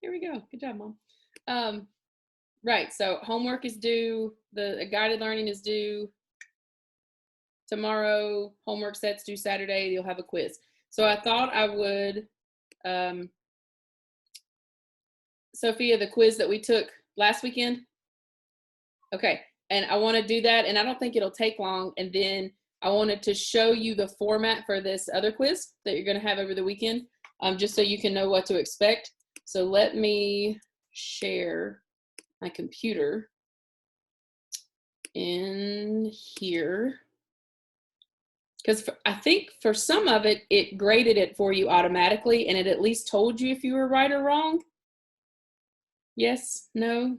Here we go. Good job, Mom. Right, so homework is due, the guided learning is due tomorrow, homework sets due Saturday, you'll have a quiz. So I thought I would, Sophia, the quiz that we took last weekend. Okay, and I want to do that, and I don't think it'll take long, and then I wanted to show you the format for this other quiz that you're going to have over the weekend, just so you can know what to expect. So let me share my computer in here, because I think for some of it, it graded it for you automatically, and it at least told you if you were right or wrong. Yes, no,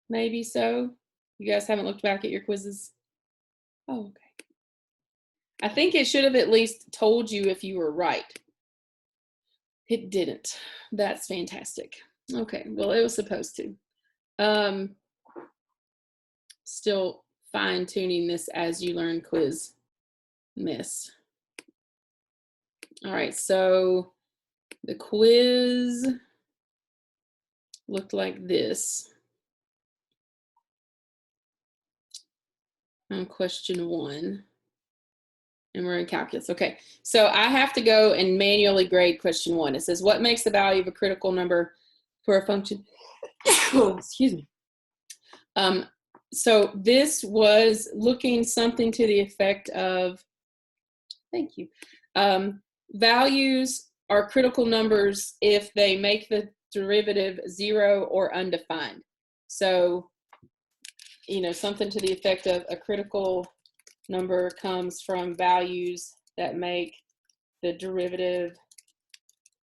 maybe so. You guys haven't looked back at your quizzes? Oh, okay. I think it should have at least told you if you were right. It didn't. That's fantastic. Okay, well, it was supposed to. Still fine-tuning this as you learn quiz miss. All right, so the quiz looked like this. On question 1. And we're in calculus. Okay, so I have to go and manually grade question 1. It says, what makes the value of a critical number for a function? Oh, excuse me. So this was looking something to the effect of, thank you. Values are critical numbers if they make the derivative 0 or undefined. So, you know, something to the effect of a critical number comes from values that make the derivative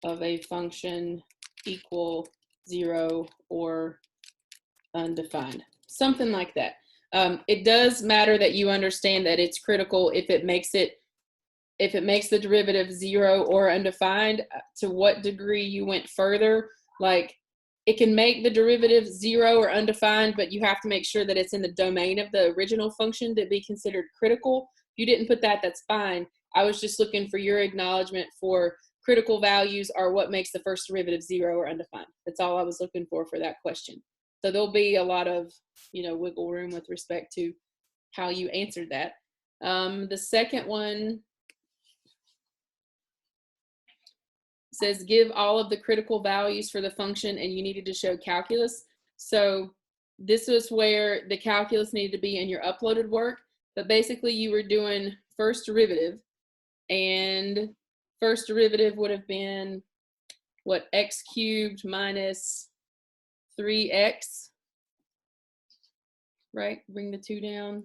of a function equal 0 or undefined. Something like that. It does matter that you understand that it's critical if it makes the derivative 0 or undefined. To what degree you went further, like it can make the derivative 0 or undefined, but you have to make sure that it's in the domain of the original function to be considered critical. If you didn't put that, that's fine. I was just looking for your acknowledgement for critical values are what makes the first derivative 0 or undefined. That's all I was looking for that question. So there'll be a lot of, you know, wiggle room with respect to how you answered that. The second one says give all of the critical values for the function, and you needed to show calculus. So this was where the calculus needed to be in your uploaded work, but basically you were doing first derivative, and first derivative would have been what, x cubed minus 3x, right? Bring the 2 down.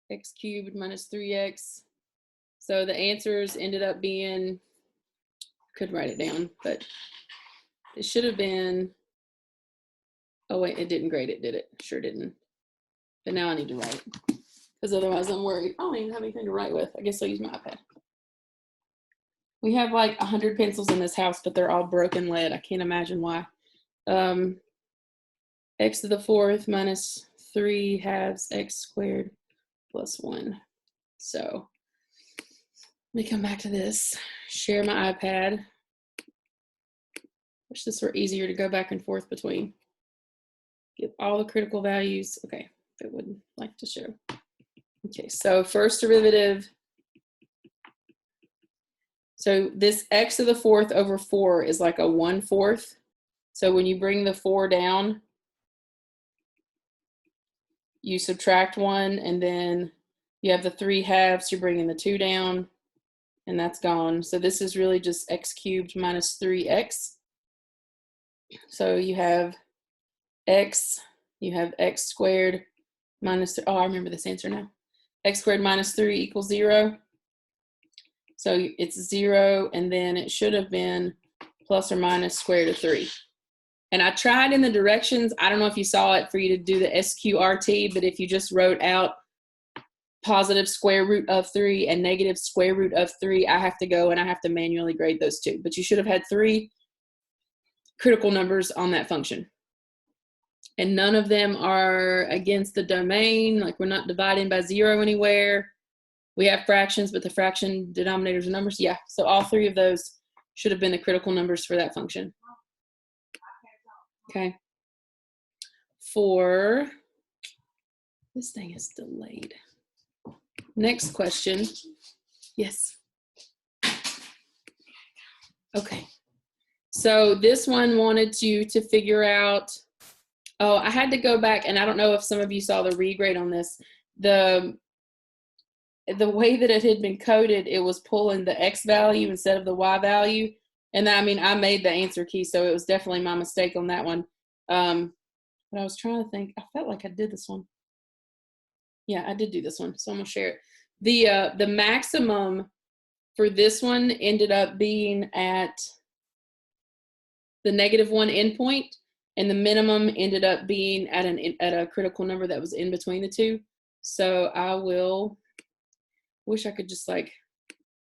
X cubed minus 3x. So the answers ended up being, could write it down, but it should have been, oh wait, it didn't grade it, did it? Sure didn't. But now I need to write, because otherwise I'm worried. I don't even have anything to write with. I guess I'll use my iPad. We have like 100 pencils in this house, but they're all broken lead. I can't imagine why. X to the 4th minus 3 halves x squared plus 1. So let me come back to this. Share my iPad. Wish this were easier to go back and forth between. Give all the critical values. Okay, if it would like to show. Okay, so first derivative. So this x to the 4th over 4 is like a 1/4. So when you bring the 4 down, you subtract 1, and then you have the 3 halves, you're bringing the 2 down, and that's gone. So this is really just x cubed minus 3x. So you have x squared minus, oh, I remember this answer now. X squared minus 3 equals 0. So it's 0, and then it should have been plus or minus square root of 3. And I tried in the directions, I don't know if you saw it, for you to do the SQRT, but if you just wrote out positive square root of 3 and negative square root of 3, I have to go and I have to manually grade those two. But you should have had 3 critical numbers on that function. And none of them are against the domain, like we're not dividing by 0 anywhere. We have fractions, but the fraction denominators are numbers. Yeah, so all 3 of those should have been the critical numbers for that function. Okay. For, this thing is delayed. Next question. Yes. Okay. So this one wanted you to figure out, oh, I had to go back, and I don't know if some of you saw the regrade on this. The way that it had been coded, it was pulling the X value instead of the Y value. And I mean, I made the answer key, so it was definitely my mistake on that one. But I was trying to think, I felt like I did this one. Yeah, I did do this one, so I'm gonna share it. The maximum for this one ended up being at the -1 endpoint, and the minimum ended up being at a critical number that was in between the two. So I wish I could just like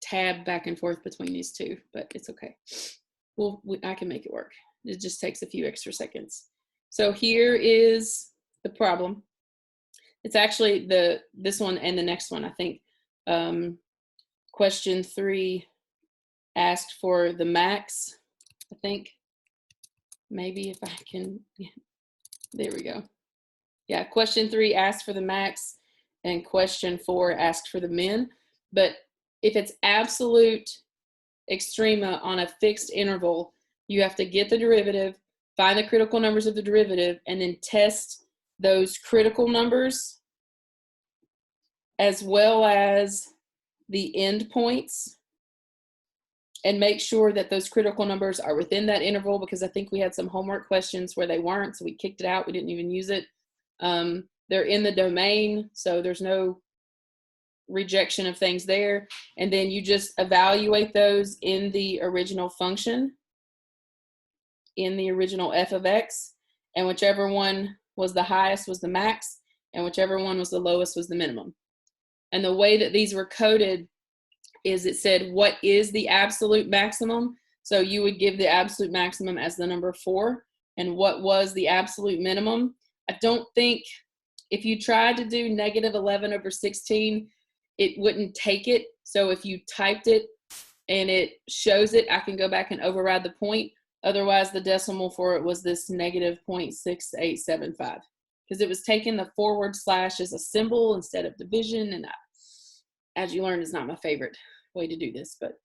tab back and forth between these two, but it's okay. I can make it work. It just takes a few extra seconds. So here is the problem. It's actually this one and the next one, I think. Question 3 asked for the max, I think. Maybe if I can, yeah, there we go. Yeah, question 3 asked for the max, and question 4 asked for the min. But if it's absolute extrema on a fixed interval, you have to get the derivative, find the critical numbers of the derivative, and then test those critical numbers as well as the endpoints, and make sure that those critical numbers are within that interval, because I think we had some homework questions where they weren't, so we kicked it out. We didn't even use it. They're in the domain, so there's no rejection of things there. And then you just evaluate those in the original function, in the original f of x, and whichever one was the highest was the max, and whichever one was the lowest was the minimum. And the way that these were coded is it said, what is the absolute maximum? So you would give the absolute maximum as the number 4. And what was the absolute minimum? I don't think, if you tried to do -11/16, it wouldn't take it. So if you typed it and it shows it, I can go back and override the point. Otherwise, the decimal for it was this -0.6875, because it was taking the forward slash as a symbol instead of division. And as you learned, is not my favorite way to do this, but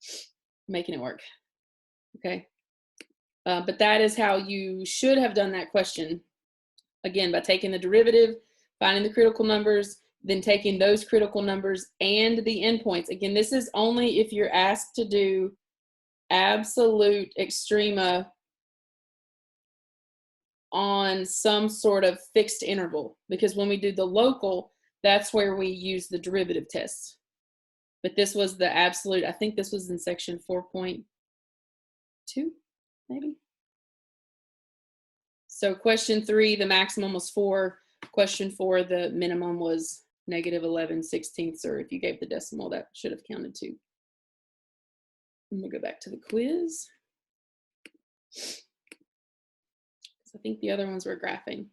making it work. Okay. But that is how you should have done that question. Again, by taking the derivative, finding the critical numbers, then taking those critical numbers and the endpoints. Again, this is only if you're asked to do absolute extrema on some sort of fixed interval, because when we do the local, that's where we use the derivative tests. But this was the absolute, I think this was in section 4.2, maybe. So question 3, the maximum was 4. Question 4, the minimum was -11/16, or if you gave the decimal, that should have counted too. I'm gonna go back to the quiz. I think the other ones were graphing.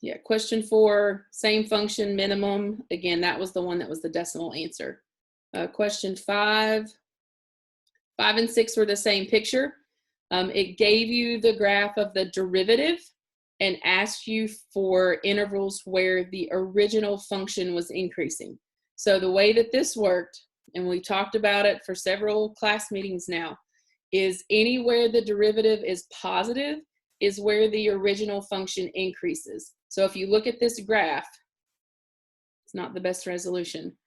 Yeah, question 4, same function, minimum. Again, that was the one that was the decimal answer. Question 5 and 6 were the same picture. It gave you the graph of the derivative and asked you for intervals where the original function was increasing. So the way that this worked, and we talked about it for several class meetings now, is anywhere the derivative is positive is where the original function increases. So if you look at this graph, it's not the best resolution.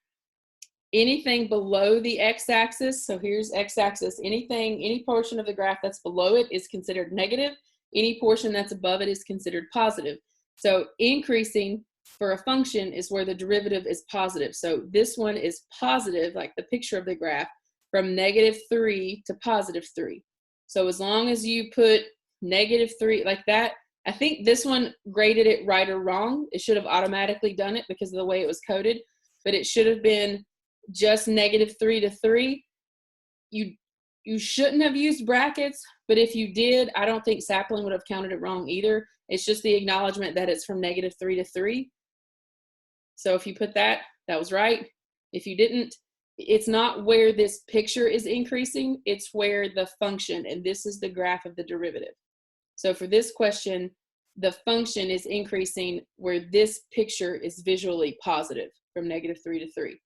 Anything below the x-axis, so here's x-axis, any portion of the graph that's below it is considered negative. Any portion that's above it is considered positive. So increasing for a function is where the derivative is positive. So this one is positive, like the picture of the graph, from -3 to +3. So as long as you put -3 like that, I think this one graded it right or wrong. It should have automatically done it because of the way it was coded, but it should have been just -3 to 3. You shouldn't have used brackets, but if you did, I don't think Sapling would have counted it wrong either. It's just the acknowledgement that it's from -3 to 3. So if you put that, that was right. If you didn't, it's not where this picture is increasing, it's where the function, and this is the graph of the derivative. So for this question, the function is increasing where this picture is visually positive from -3 to 3.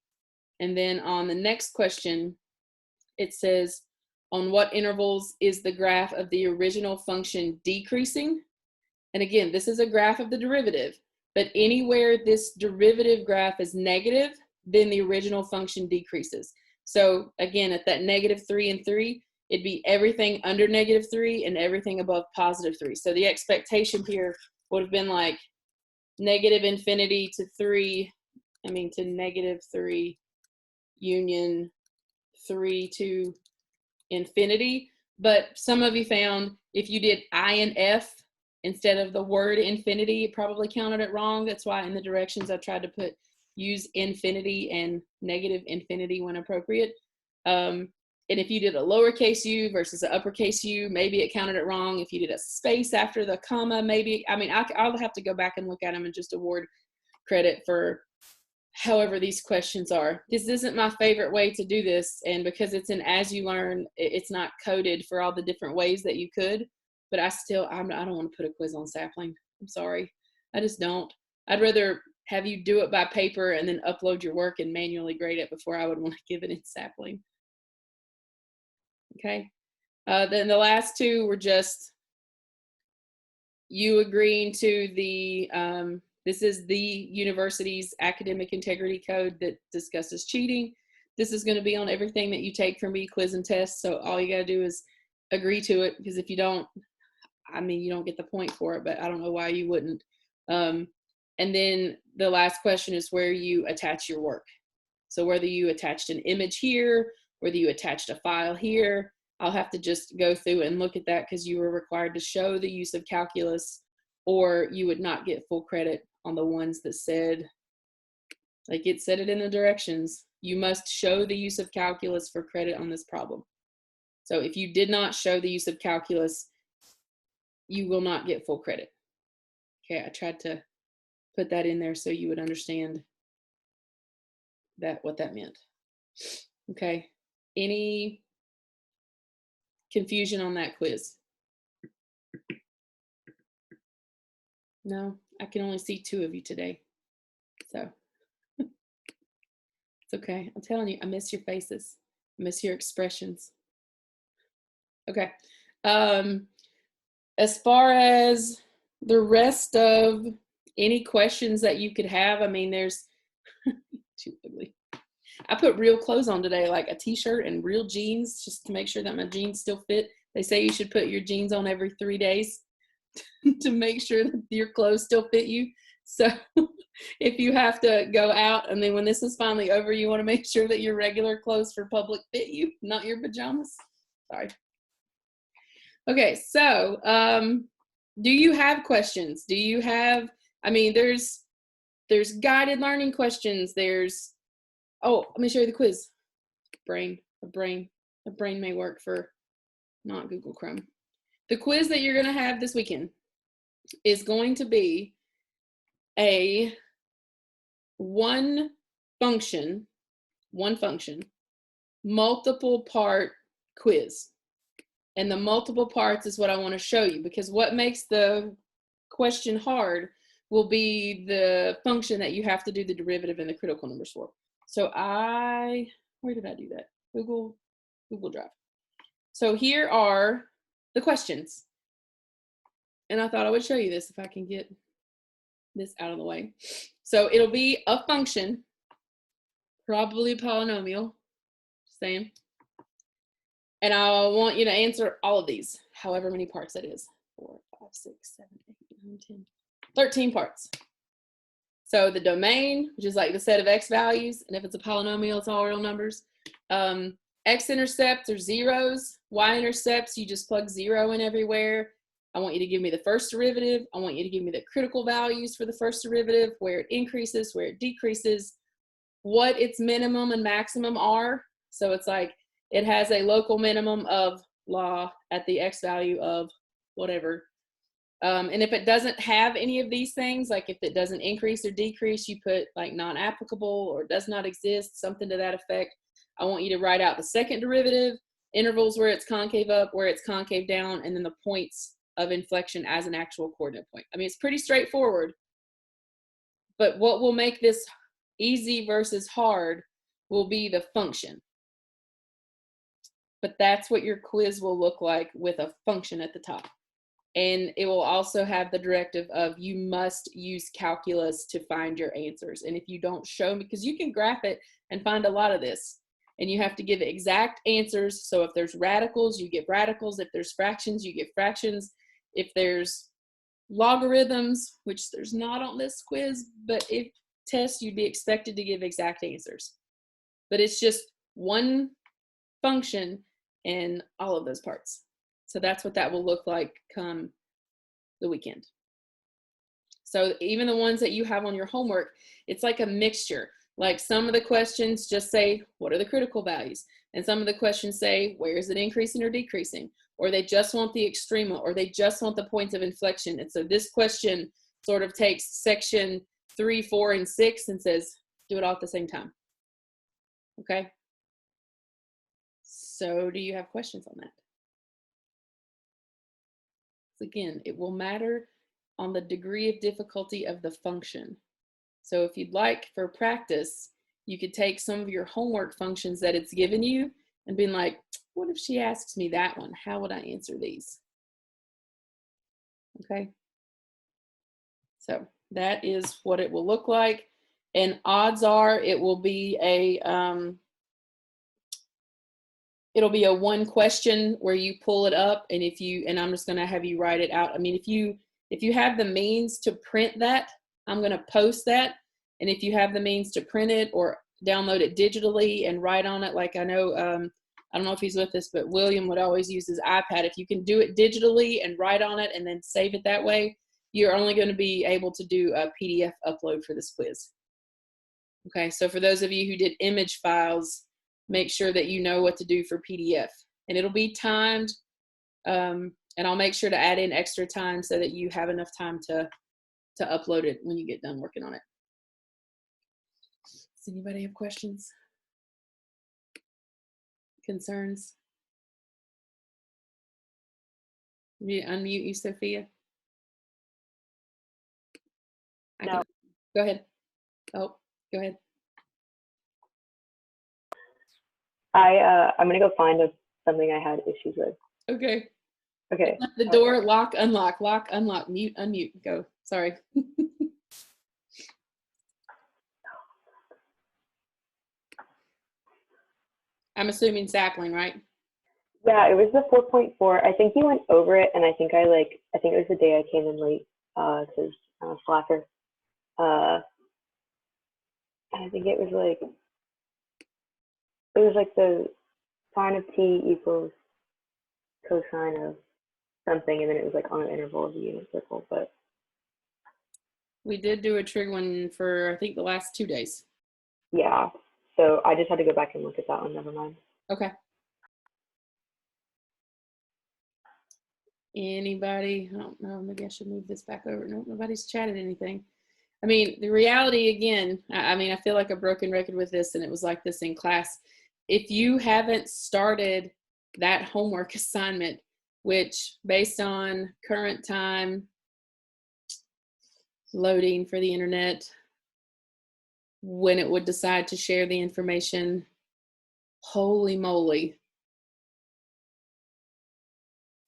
And then on the next question, it says, on what intervals is the graph of the original function decreasing? And again, this is a graph of the derivative, but anywhere this derivative graph is negative, then the original function decreases. So again, at that -3 and 3, it'd be everything under -3 and everything above +3. So the expectation here would have been like -infinity to 3, to -3 union 3 to infinity. But some of you found if you did I and F instead of the word infinity, it probably counted it wrong. That's why in the directions I tried to use infinity and -infinity when appropriate. And if you did a lowercase u versus an uppercase U, maybe it counted it wrong. If you did a space after the comma, maybe, I'll have to go back and look at them and just award credit for however these questions are. This isn't my favorite way to do this, and because it's an as you learn, it's not coded for all the different ways that you could, but I don't want to put a quiz on Sapling. I'm sorry. I just don't. I'd rather have you do it by paper and then upload your work and manually grade it before I would want to give it in Sapling. Okay. Then the last two were just you agreeing to the, this is the university's academic integrity code that discusses cheating. This is going to be on everything that you take from me, quiz and test. So all you got to do is agree to it, because if you don't, you don't get the point for it, but I don't know why you wouldn't. And then the last question is where you attach your work. So whether you attached an image here, whether you attached a file here, I'll have to just go through and look at that, because you were required to show the use of calculus, or you would not get full credit on the ones that said, like it said it in the directions, you must show the use of calculus for credit on this problem. So if you did not show the use of calculus, you will not get full credit. Okay, I tried to put that in there so you would understand what that meant. Okay, any confusion on that quiz? No, I can only see 2 of you today, so it's okay. I'm telling you, I miss your faces. I miss your expressions. Okay. As far as the rest of any questions that you could have, there's too ugly. I put real clothes on today, like a t-shirt and real jeans, just to make sure that my jeans still fit. They say you should put your jeans on every 3 days to make sure that your clothes still fit you. So if you have to go out, and then when this is finally over, you want to make sure that your regular clothes for public fit you, not your pajamas. Sorry. Okay, so do you have questions? Do you have, there's guided learning questions. There's, oh, let me show you the quiz. A brain may work for not Google Chrome. The quiz that you're going to have this weekend is going to be a one function, multiple part quiz. And the multiple parts is what I want to show you, because what makes the question hard will be the function that you have to do the derivative and the critical numbers for. So where did I do that? Google Drive. So here are the questions. And I thought I would show you this if I can get this out of the way. So it'll be a function, probably a polynomial, just saying. And I want you to answer all of these, however many parts that is. 4, 5, 6, 7, 8, 9, 10, 13 parts. So the domain, which is like the set of x values, and if it's a polynomial, it's all real numbers. X-intercepts are zeros. Y-intercepts, you just plug 0 in everywhere. I want you to give me the first derivative. I want you to give me the critical values for the first derivative, where it increases, where it decreases, what its minimum and maximum are. So it's like, it has a local minimum of law at the x value of whatever. And if it doesn't have any of these things, like if it doesn't increase or decrease, you put like non-applicable or does not exist, something to that effect. I want you to write out the second derivative, intervals where it's concave up, where it's concave down, and then the points of inflection as an actual coordinate point. I mean, it's pretty straightforward, but what will make this easy versus hard will be the function. But that's what your quiz will look like with a function at the top. And it will also have the directive of you must use calculus to find your answers. And if you don't show me, because you can graph it and find a lot of this, and you have to give exact answers. So if there's radicals, you get radicals. If there's fractions, you get fractions. If there's logarithms, which there's not on this quiz, but if test, you'd be expected to give exact answers. But it's just one function in all of those parts. So that's what that will look like come the weekend. So even the ones that you have on your homework, it's like a mixture. Like some of the questions just say, what are the critical values? And some of the questions say, where is it increasing or decreasing? Or they just want the extrema, or they just want the points of inflection. And so this question sort of takes section 3, 4, and 6 and says, do it all at the same time. Okay? So do you have questions on that? Again, it will matter on the degree of difficulty of the function. So if you'd like for practice, you could take some of your homework functions that it's given you and be like, what if she asks me that one? How would I answer these? Okay. So that is what it will look like. And odds are it will be it'll be a one question where you pull it up, and and I'm just going to have you write it out. I mean, if you have the means to print that, I'm going to post that. And if you have the means to print it or download it digitally and write on it, like I know, I don't know if he's with us, but William would always use his iPad. If you can do it digitally and write on it and then save it that way, you're only going to be able to do a PDF upload for this quiz. Okay, so for those of you who did image files, make sure that you know what to do for PDF. And it'll be timed, and I'll make sure to add in extra time so that you have enough time to upload it when you get done working on it. Does anybody have questions? Concerns? You unmute you, Sophia. No. Go ahead. Oh, go ahead. I'm gonna go find something I had issues with. Okay. Okay. The door, lock, unlock, mute, unmute. Go. Sorry. I'm assuming sapling, right? Yeah, it was the 4.4. I think you went over it, and I think it was the day I came in late because I'm a slacker. And I think it was like the sine of t equals cosine of something, and then it was like on an interval of the unit circle. But we did do a trig one for I think the last 2 days. Yeah, so I just had to go back and look at that one. Never mind. Okay. Anybody? I don't know. Maybe I should move this back over. No, nobody's chatted anything. I mean, the reality again, I mean, I feel like a broken record with this, and it was like this in class. If you haven't started that homework assignment, which based on current time, loading for the internet, when it would decide to share the information, holy moly,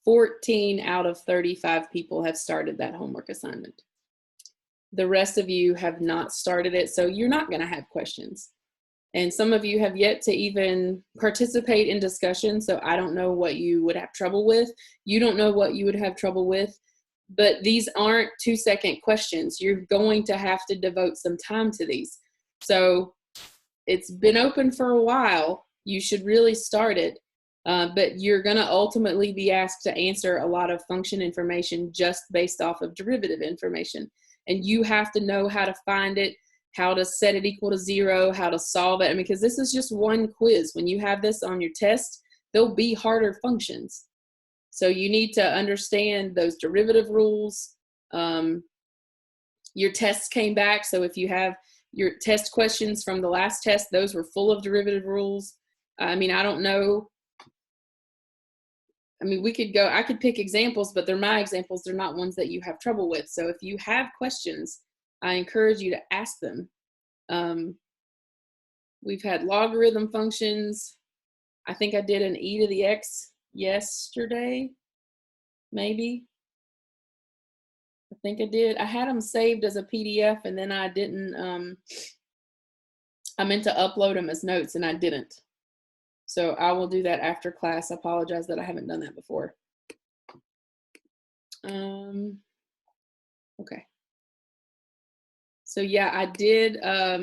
14 out of 35 people have started that homework assignment. The rest of you have not started it, so you're not going to have questions. And some of you have yet to even participate in discussion, so I don't know what you would have trouble with. You don't know what you would have trouble with, but these aren't 2-second questions. You're going to have to devote some time to these. So it's been open for a while. You should really start it. But you're going to ultimately be asked to answer a lot of function information just based off of derivative information. And you have to know how to find it, how to set it equal to 0, how to solve it. I mean, because this is just one quiz. When you have this on your test, there'll be harder functions. So you need to understand those derivative rules. Your tests came back. So if you have your test questions from the last test, those were full of derivative rules. I mean, I don't know. I mean, I could pick examples, but they're my examples. They're not ones that you have trouble with. So if you have questions, I encourage you to ask them. We've had logarithm functions. I think I did an e to the x yesterday, maybe. I think I did. I had them saved as a PDF and then I didn't, I meant to upload them as notes and I didn't. So I will do that after class. I apologize that I haven't done that before. Okay. So yeah, I did, I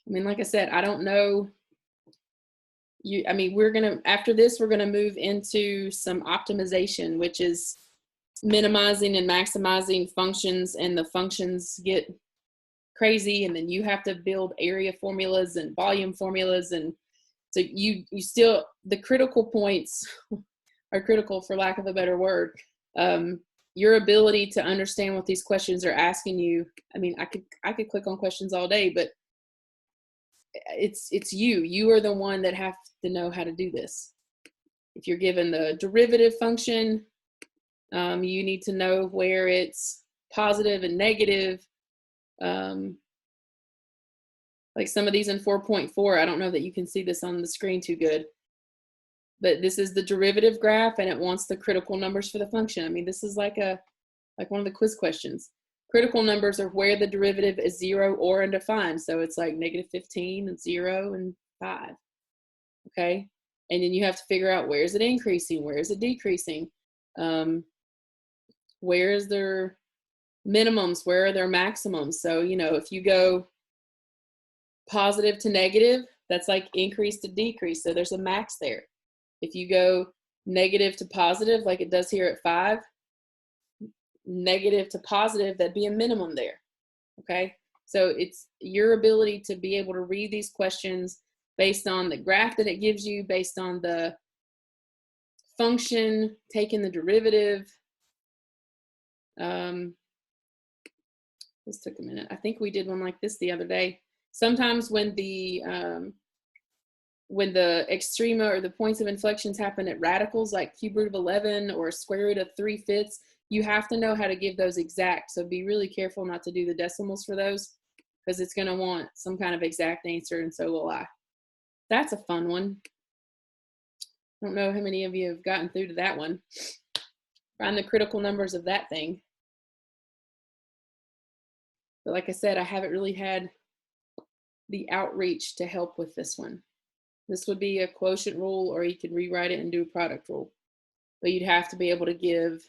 mean, like I said, I don't know. I mean, after this, we're gonna move into some optimization, which is minimizing and maximizing functions, and the functions get crazy, and then you have to build area formulas and volume formulas, and so you still, the critical points are critical, for lack of a better word. Your ability to understand what these questions are asking you. I mean, I could click on questions all day, but it's you are the one that have to know how to do this. If you're given the derivative function, you need to know where it's positive and negative. Like some of these in 4.4, I don't know that you can see this on the screen too good, but this is the derivative graph and it wants the critical numbers for the function. I mean, this is like one of the quiz questions. Critical numbers are where the derivative is 0 or undefined. So it's like -15 and 0 and 5. Okay. And then you have to figure out, where is it increasing? Where is it decreasing? Where is their minimums? Where are their maximums? So, you know, if you go positive to negative, that's like increase to decrease. So there's a max there. If you go negative to positive, like it does here at 5, negative to positive, that'd be a minimum there. Okay. So it's your ability to be able to read these questions based on the graph that it gives you, based on the function, taking the derivative. This took a minute. I think we did one like this the other day. Sometimes when the extrema or the points of inflections happen at radicals, like cube root of 11 or square root of 3/5, you have to know how to give those exact. So be really careful not to do the decimals for those, because it's going to want some kind of exact answer, and so will I. That's a fun one. I don't know how many of you have gotten through to that one. Find the critical numbers of that thing. But like I said, I haven't really had the outreach to help with this one. This would be a quotient rule, or you could rewrite it and do a product rule. But you'd have to be able to give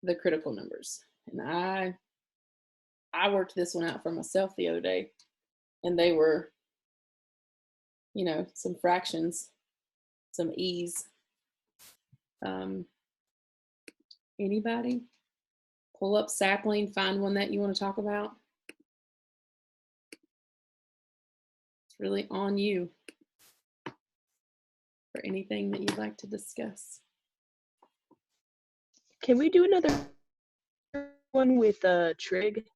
the critical numbers. And I worked this one out for myself the other day, and they were, you know, some fractions, some e's. Anybody? Pull up sapling, find one that you want to talk about. It's really on you for anything that you'd like to discuss. Can we do another one with trig?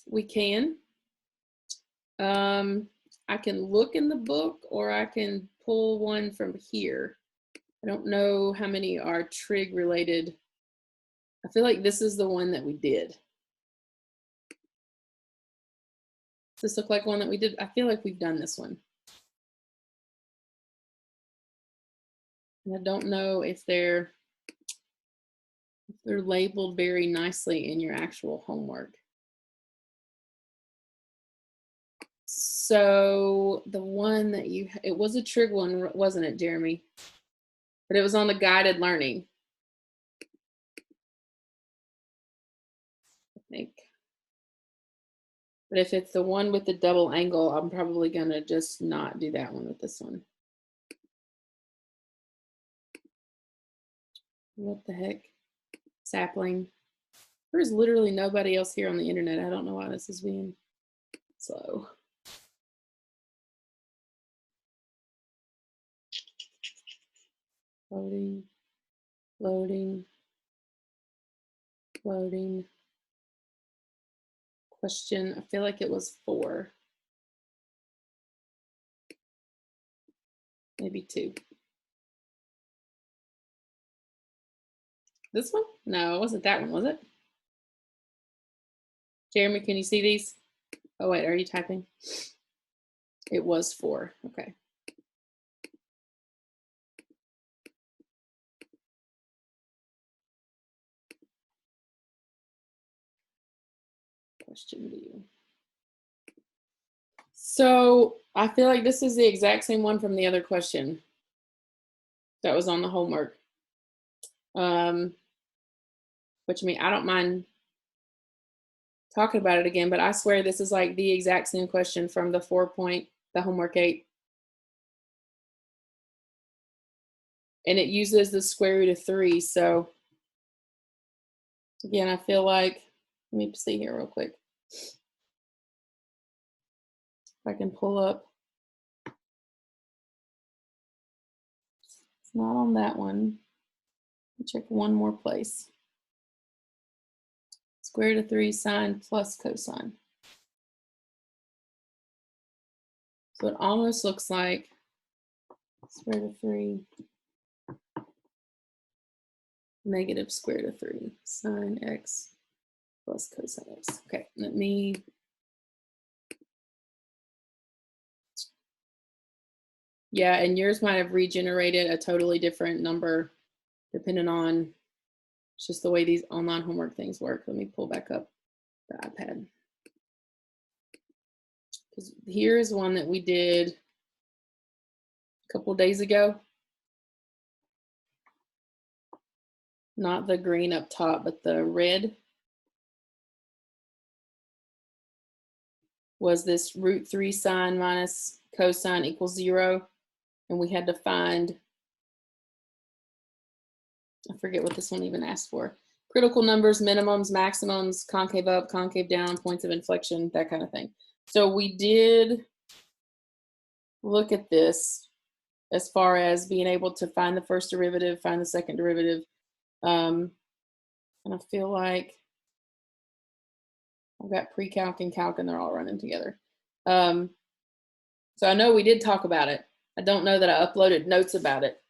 We can. I can look in the book, or I can pull one from here. I don't know how many are trig related. I feel like this is the one that we did. Does this look like one that we did? I feel like we've done this one. And I don't know if they're labeled very nicely in your actual homework. So the one that it was a trig one, wasn't it, Jeremy? But it was on the guided learning, I think. But if it's the one with the double angle, I'm probably gonna just not do that one with this one. What the heck? Sapling. There's literally nobody else here on the internet. I don't know why this is being slow. Loading, loading, loading. Question, I feel like it was 4. Maybe 2. This one? No, it wasn't that one, was it? Jeremy, can you see these? Oh, wait, are you typing? It was 4. Okay. Question view. So I feel like this is the exact same one from the other question that was on the homework. Which I mean, I don't mind talking about it again, but I swear this is like the exact same question from the the homework 8. And it uses the square root of 3. So again, I feel like, let me see here real quick. If I can pull up. It's not on that one. Check one more place. Square root of 3 sine plus cosine. So it almost looks like square root of 3 negative square root of 3 sine x plus cosine x. Okay, let me. Yeah, and yours might have regenerated a totally different number depending on just the way these online homework things work. Let me pull back up the iPad. Because here's one that we did a couple days ago. Not the green up top, but the red. Was this root 3 sine minus cosine equals 0. And we had to find, I forget what this one even asked for. Critical numbers, minimums, maximums, concave up, concave down, points of inflection, that kind of thing. So we did look at this as far as being able to find the first derivative, find the second derivative. And I feel like I've got pre-calc and calc and they're all running together. So I know we did talk about it. I don't know that I uploaded notes about it.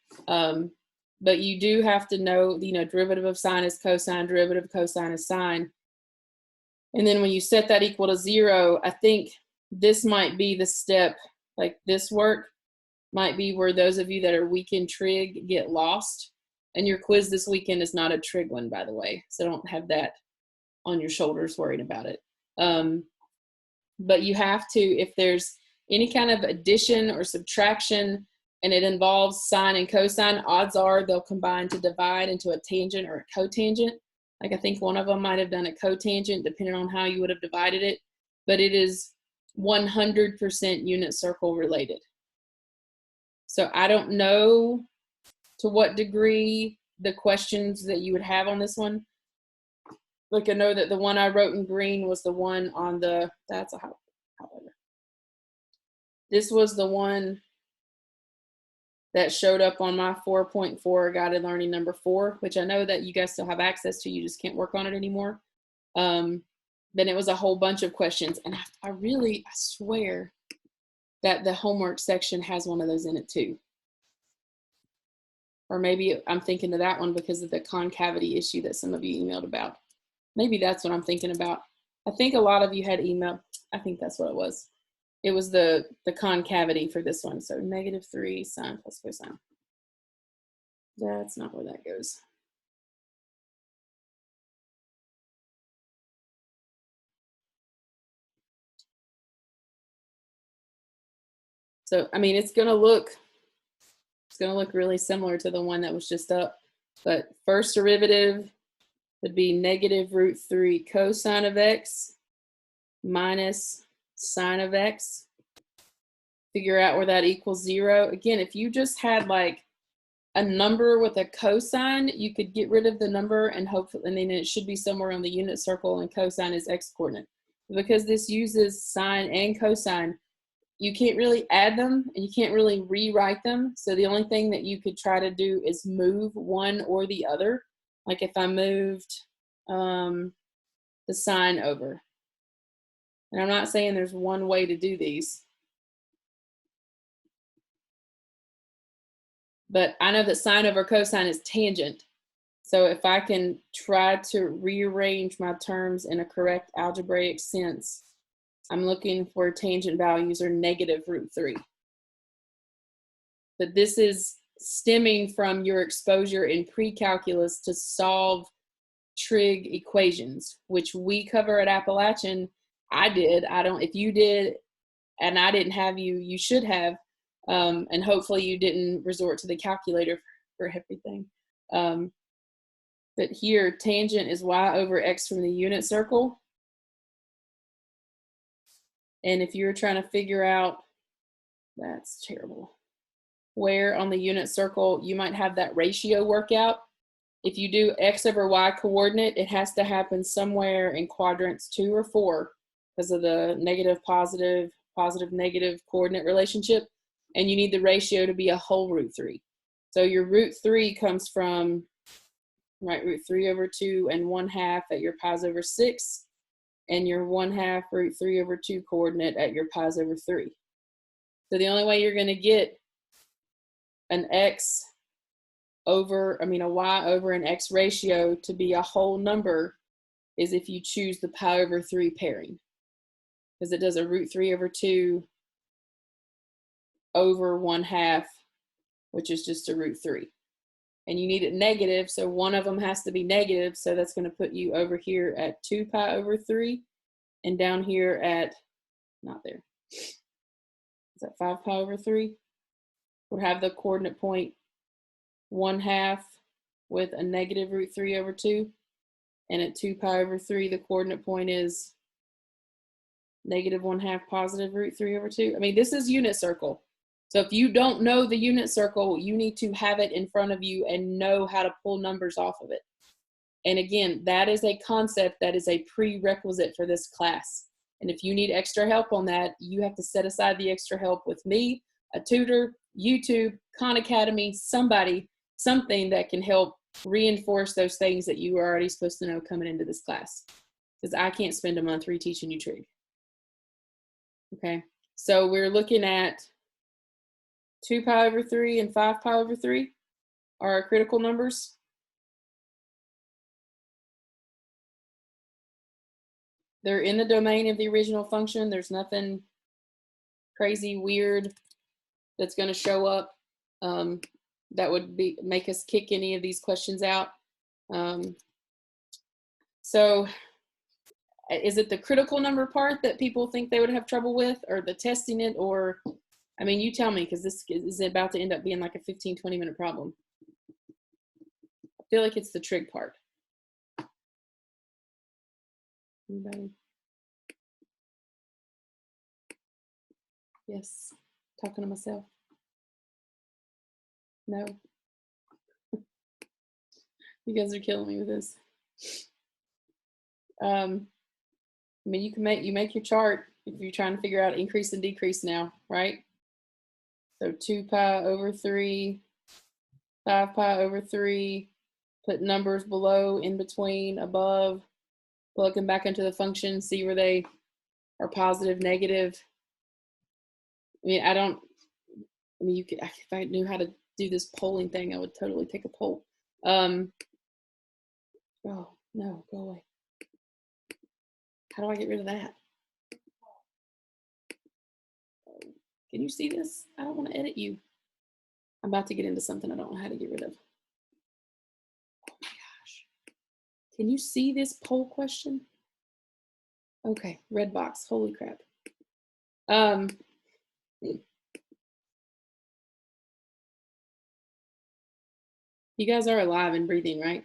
But you do have to know, derivative of sine is cosine, derivative of cosine is sine. And then when you set that equal to 0, I think this might be the step, like this work might be where those of you that are weak in trig get lost. And your quiz this weekend is not a trig one, by the way. So don't have that on your shoulders worried about it. But you have to, if there's any kind of addition or subtraction and it involves sine and cosine, odds are they'll combine to divide into a tangent or a cotangent. Like I think one of them might have done a cotangent depending on how you would have divided it, but it is 100% unit circle related. So I don't know to what degree the questions that you would have on this one. Like I know that the one I wrote in green was the one on the, that's a however. This was the one that showed up on my 4.4 guided learning number 4, which I know that you guys still have access to, you just can't work on it anymore. Then it was a whole bunch of questions. And I swear that the homework section has one of those in it too. Or maybe I'm thinking of that one because of the concavity issue that some of you emailed about. Maybe that's what I'm thinking about. I think a lot of you had emailed. I think that's what it was. It was the concavity for this one. So -3 sine plus cosine. That's not where that goes. So, I mean, it's going to look really similar to the one that was just up. But first derivative would be -√3 cosine of x minus sine of x. Figure out where that equals 0. Again, if you just had like a number with a cosine, you could get rid of the number and hopefully, and then it should be somewhere on the unit circle and cosine is x coordinate. Because this uses sine and cosine, you can't really add them and you can't really rewrite them. So the only thing that you could try to do is move one or the other. Like if I moved the sine over. And I'm not saying there's one way to do these. But I know that sine over cosine is tangent. So if I can try to rearrange my terms in a correct algebraic sense, I'm looking for tangent values are negative √3. But this is stemming from your exposure in pre-calculus to solve trig equations, which we cover at Appalachian. I did. I don't, if you did and I didn't have you, you should have. And hopefully you didn't resort to the calculator for everything. But here, tangent is y over x from the unit circle. And if you're trying to figure out, that's terrible, where on the unit circle you might have that ratio work out. If you do x over y coordinate, it has to happen somewhere in quadrants 2 or 4 because of the negative, positive, positive, negative coordinate relationship. And you need the ratio to be a whole √3. So your √3 comes from, right, √3 over 2 and 1/2 at your pi's over 6, and your 1/2 √3 over 2 coordinate at your pi's over 3. So the only way you're going to get an x over, a y over an x ratio to be a whole number is if you choose the pi over 3 pairing, because it does a √3 over 2 over 1/2, which is just a √3. And you need it negative, so one of them has to be negative, so that's going to put you over here at 2 pi over 3, and down here at, not there, is that 5 pi over 3? We'll have the coordinate point 1/2 with a negative √3 over 2, and at 2 pi over 3, the coordinate point is negative 1/2 positive √3 over 2. This is unit circle. So if you don't know the unit circle, you need to have it in front of you and know how to pull numbers off of it. And again, that is a concept that is a prerequisite for this class. And if you need extra help on that, you have to set aside the extra help with me, a tutor, YouTube, Khan Academy, somebody, something that can help reinforce those things that you are already supposed to know coming into this class. Because I can't spend a month reteaching you trig. Okay, so we're looking at 2 pi over 3 and 5 pi over 3 are our critical numbers. They're in the domain of the original function. There's nothing crazy weird that's going to show up that would make us kick any of these questions out. So is it the critical number part that people think they would have trouble with, or the testing it, or, you tell me, because this is about to end up being like a 15, 20-minute problem. I feel like it's the trig part. Anybody? Yes, talking to myself. No. You guys are killing me with this. You can make your chart if you're trying to figure out increase and decrease now, right? So 2 pi over 3, 5 pi over 3, put numbers below, in between, above, plug them back into the function, see where they are positive, negative. You could, if I knew how to do this polling thing, I would totally take a poll. Oh, no, go away. How do I get rid of that? Can you see this? I don't want to edit you. I'm about to get into something I don't know how to get rid of. Oh my gosh. Can you see this poll question? Okay, red box. Holy crap. You guys are alive and breathing, right?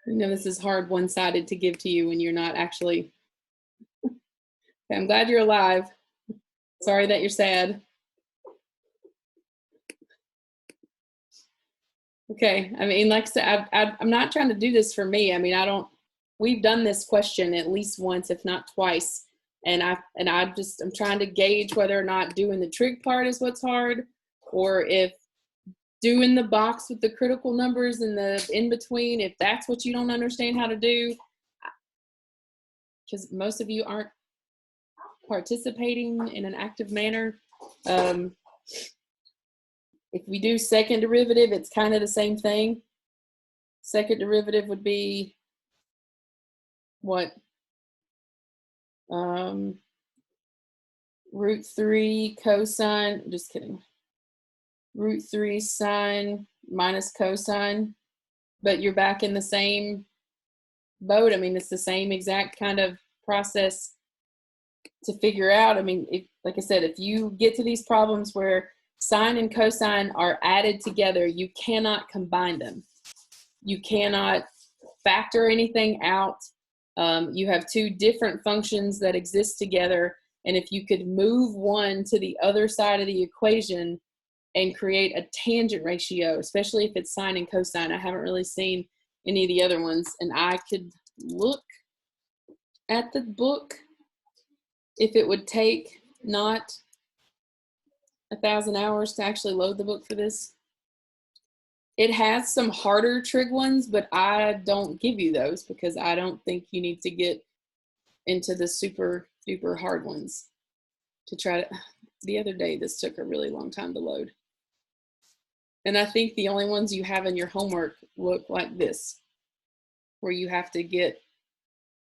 I know this is hard one-sided to give to you when you're not actually. Okay, I'm glad you're alive. Sorry that you're sad. Okay, like I said, I'm not trying to do this for me. We've done this question at least once, if not twice. And I'm trying to gauge whether or not doing the trig part is what's hard, or if doing the box with the critical numbers and the in between, if that's what you don't understand how to do, because most of you aren't participating in an active manner. If we do second derivative, it's kind of the same thing. Second derivative would be what? Root 3 cosine, just kidding. Root 3 sine minus cosine, but you're back in the same boat. I mean, it's the same exact kind of process to figure out. I mean, like I said, if you get to these problems where sine and cosine are added together, you cannot combine them. You cannot factor anything out. You have two different functions that exist together, and if you could move one to the other side of the equation and create a tangent ratio, especially if it's sine and cosine. I haven't really seen any of the other ones, and I could look at the book if it would take not 1,000 hours to actually load the book for this. It has some harder trig ones, but I don't give you those because I don't think you need to get into the super duper hard ones to try to. The other day, this took a really long time to load. And I think the only ones you have in your homework look like this, where you have to get,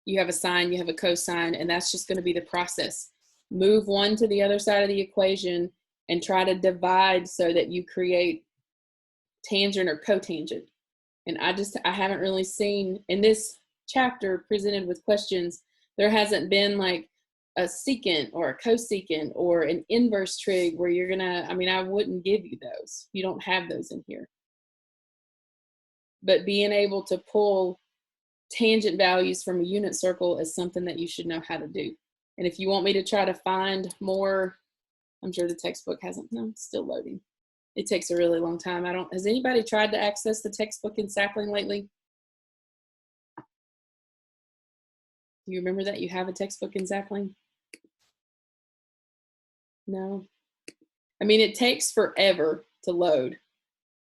you have a sine, you have a cosine, and that's just going to be the process. Move one to the other side of the equation and try to divide so that you create tangent or cotangent. And I haven't really seen in this chapter presented with questions, there hasn't been like a secant or a cosecant or an inverse trig where you're gonna, I mean, I wouldn't give you those. You don't have those in here. But being able to pull tangent values from a unit circle is something that you should know how to do. And if you want me to try to find more, I'm sure the textbook hasn't, no, it's still loading. It takes a really long time. Has anybody tried to access the textbook in Sapling lately? Do you remember that you have a textbook in Sapling? No. I mean, it takes forever to load.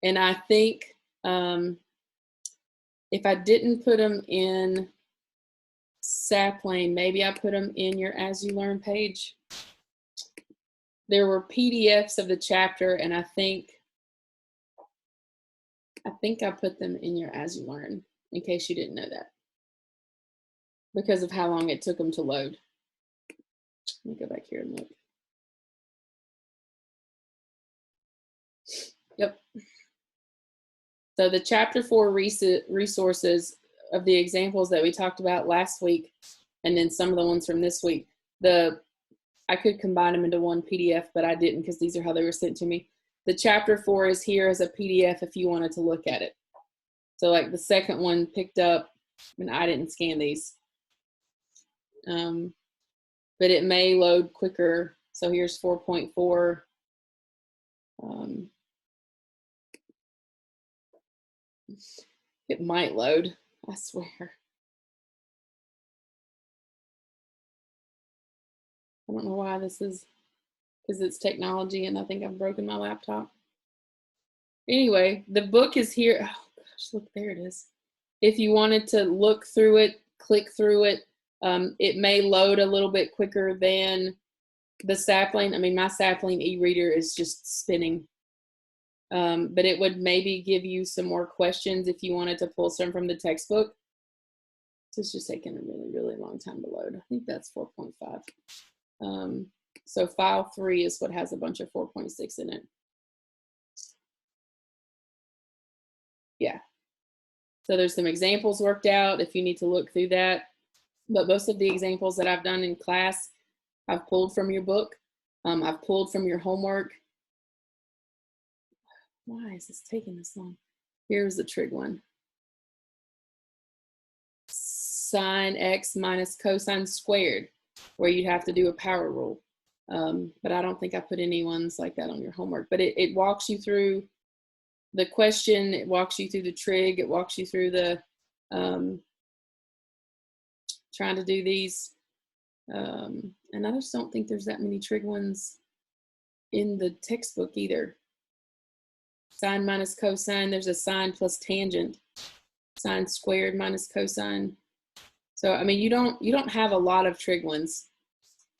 And I think if I didn't put them in Sapling, maybe I put them in your As You Learn page. There were PDFs of the chapter, and I think I put them in your As You Learn, in case you didn't know that, because of how long it took them to load. Let me go back here and look. Yep. So the chapter 4 resources of the examples that we talked about last week, and then some of the ones from this week, I could combine them into one PDF, but I didn't because these are how they were sent to me. The chapter 4 is here as a PDF if you wanted to look at it. So like the second one picked up, and I didn't scan these. But it may load quicker. So here's 4.4. It might load, I swear. I don't know why this is, because it's technology and I think I've broken my laptop. Anyway, the book is here. Oh gosh, look, there it is. If you wanted to look through it, click through it, it may load a little bit quicker than the Sapling. I mean, my Sapling e-reader is just spinning. But it would maybe give you some more questions if you wanted to pull some from the textbook. It's just taking a really, really long time to load. I think that's 4.5. So file 3 is what has a bunch of 4.6 in it. Yeah. So there's some examples worked out if you need to look through that. But most of the examples that I've done in class, I've pulled from your book. I've pulled from your homework. Why is this taking this long? Here's the trig one. Sine x minus cosine squared, where you'd have to do a power rule. But I don't think I put any ones like that on your homework. But it walks you through the question, it walks you through the trig, it walks you through the trying to do these. And I just don't think there's that many trig ones in the textbook either. Sine minus cosine, there's a sine plus tangent. Sine squared minus cosine. So, I mean, you don't have a lot of trig ones.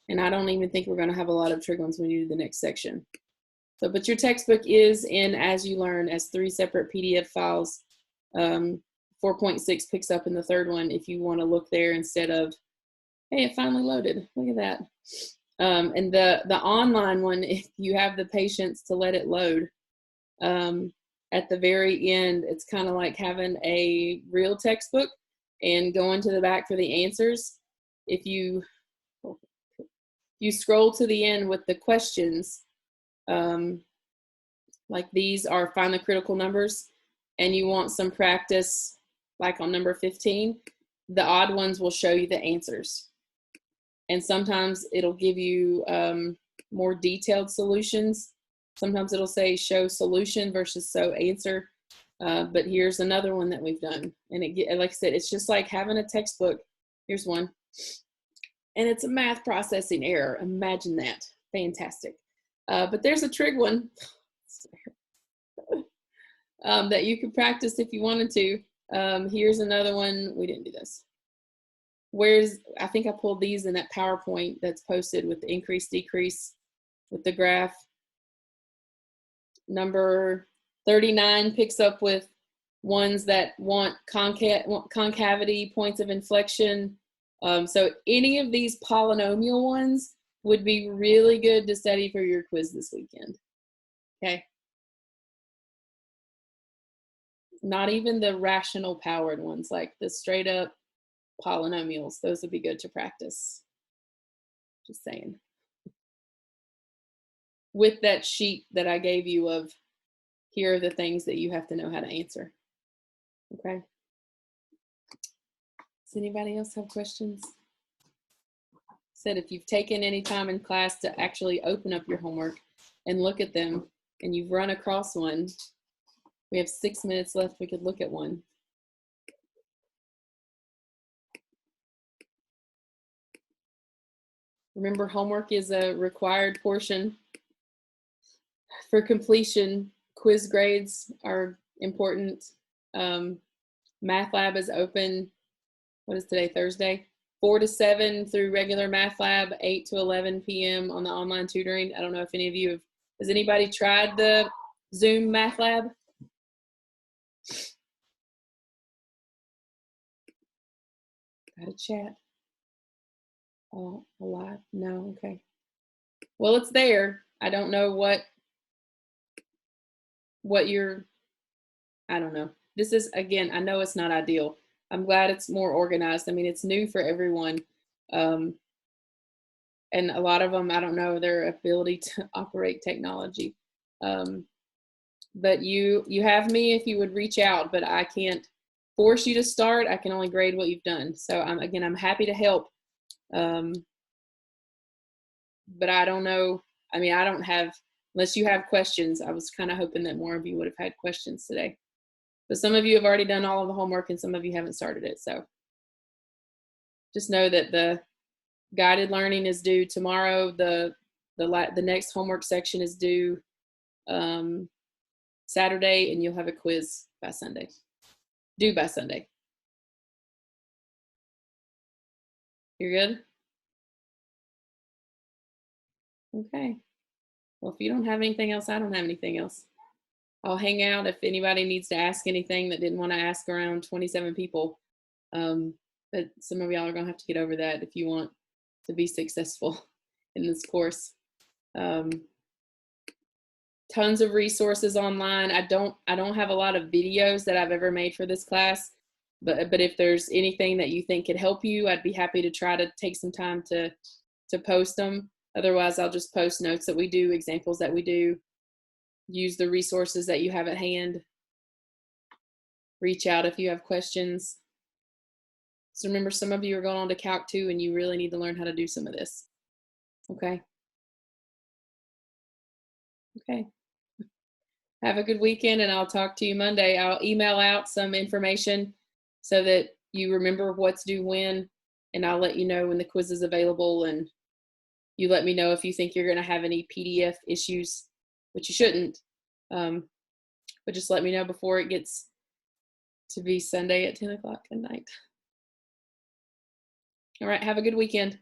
And I don't even think we're going to have a lot of trig ones when you do the next section. So, but your textbook is in As You Learn as 3 separate PDF files. 4.6 picks up in the third one if you want to look there instead of, hey, it finally loaded. Look at that. And the online one, if you have the patience to let it load, at the very end, it's kind of like having a real textbook and going to the back for the answers. If you scroll to the end with the questions, like these are find the critical numbers, and you want some practice, like on number 15, the odd ones will show you the answers. And sometimes it'll give you more detailed solutions. Sometimes it'll say show solution versus show answer. But here's another one that we've done. And it, like I said, it's just like having a textbook. Here's one. And it's a math processing error. Imagine that. Fantastic. But there's a trig one that you could practice if you wanted to. Here's another one. We didn't do this. I think I pulled these in that PowerPoint that's posted with the increase, decrease with the graph. Number 39 picks up with ones that want concavity, points of inflection. So any of these polynomial ones would be really good to study for your quiz this weekend. Okay. Not even the rational powered ones, like the straight up polynomials. Those would be good to practice. Just saying. With that sheet that I gave you of, here are the things that you have to know how to answer. Okay. Does anybody else have questions? Said if you've taken any time in class to actually open up your homework and look at them, and you've run across one, we have 6 minutes left. We could look at one. Remember, homework is a required portion. For completion, quiz grades are important. Math lab is open, what is today, Thursday? 4 to 7 through regular math lab, 8 to 11 p.m. on the online tutoring. I don't know if any of you has anybody tried the Zoom math lab? Got a chat. Oh, a lot? No, okay. Well, it's there. I don't know what you're, I don't know. This is, again, I know it's not ideal. I'm glad it's more organized. I mean, it's new for everyone. And a lot of them, I don't know their ability to operate technology. But you have me if you would reach out, but I can't force you to start. I can only grade what you've done. So I'm happy to help. But I don't know. I mean, I don't have, unless you have questions. I was kind of hoping that more of you would have had questions today. But some of you have already done all of the homework and some of you haven't started it. So just know that the guided learning is due tomorrow. The next homework section is due Saturday, and you'll have a quiz by Sunday. Due by Sunday. You're good? Okay. Well, if you don't have anything else, I don't have anything else. I'll hang out if anybody needs to ask anything that didn't want to ask around 27 people. But some of y'all are going to have to get over that if you want to be successful in this course. Tons of resources online. I don't have a lot of videos that I've ever made for this class, but if there's anything that you think could help you, I'd be happy to try to take some time to post them. Otherwise, I'll just post notes that we do, examples that we do. Use the resources that you have at hand. Reach out if you have questions. So remember, some of you are going on to Calc 2 and you really need to learn how to do some of this. Okay? Okay. Have a good weekend, and I'll talk to you Monday. I'll email out some information so that you remember what's due when, and I'll let you know when the quiz is available, and you let me know if you think you're going to have any PDF issues, which you shouldn't. But just let me know before it gets to be Sunday at 10 o'clock at night. All right, have a good weekend.